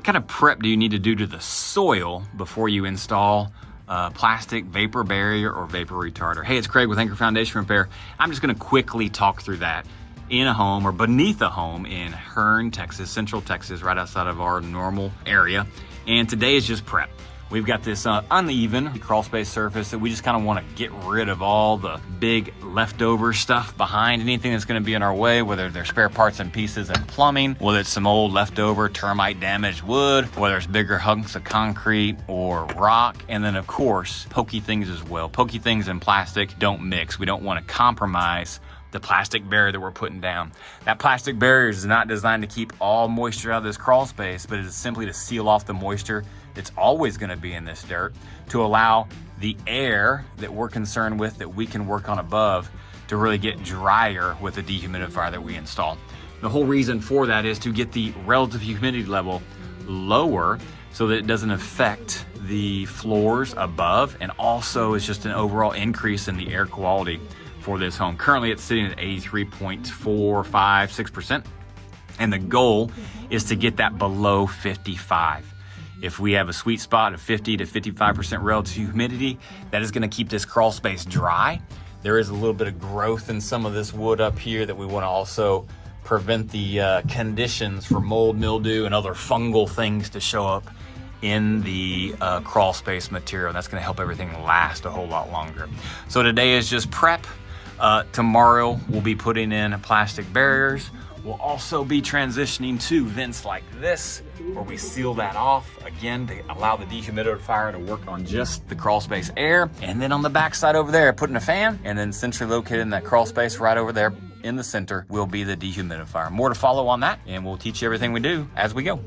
What kind of prep do you need to do to the soil before you install plastic vapor barrier or vapor retarder? Hey, it's Craig with Anchor Foundation Repair. I'm just gonna quickly talk through that in a home or beneath a home in Hearne, Texas, Central Texas, right outside of our normal area. And today is just prep. We've got this uneven crawl space surface that we just kind of want to get rid of all the big leftover stuff behind, anything that's going to be in our way, whether they're spare parts and pieces and plumbing, whether it's some old leftover termite damaged wood, whether it's bigger hunks of concrete or rock, and then of course pokey things as well. Pokey things and plastic don't mix. We don't want to compromise the plastic barrier that we're putting down. That plastic barrier is not designed to keep all moisture out of this crawl space, but it is simply to seal off the moisture that's always going to be in this dirt, to allow the air that we're concerned with, that we can work on above, to really get drier with the dehumidifier that we install. The whole reason for that is to get the relative humidity level lower so that it doesn't affect the floors above, and also it's just an overall increase in the air quality for this home. Currently it's sitting at 83.456%, and the goal is to get that below 55. If we have a sweet spot of 50 to 55% relative humidity, that is going to keep this crawl space dry. There is a little bit of growth in some of this wood up here that we want to also prevent the conditions for mold, mildew, and other fungal things to show up in the crawl space material. That's going to help everything last a whole lot longer. So today is just prep. Tomorrow we'll be putting in plastic barriers. We'll also be transitioning to vents like this, where we seal that off, again, to allow the dehumidifier to work on just the crawl space air. And then on the back side over there, putting a fan, and then centrally located in that crawl space right over there in the center will be the dehumidifier. More to follow on that, and we'll teach you everything we do as we go.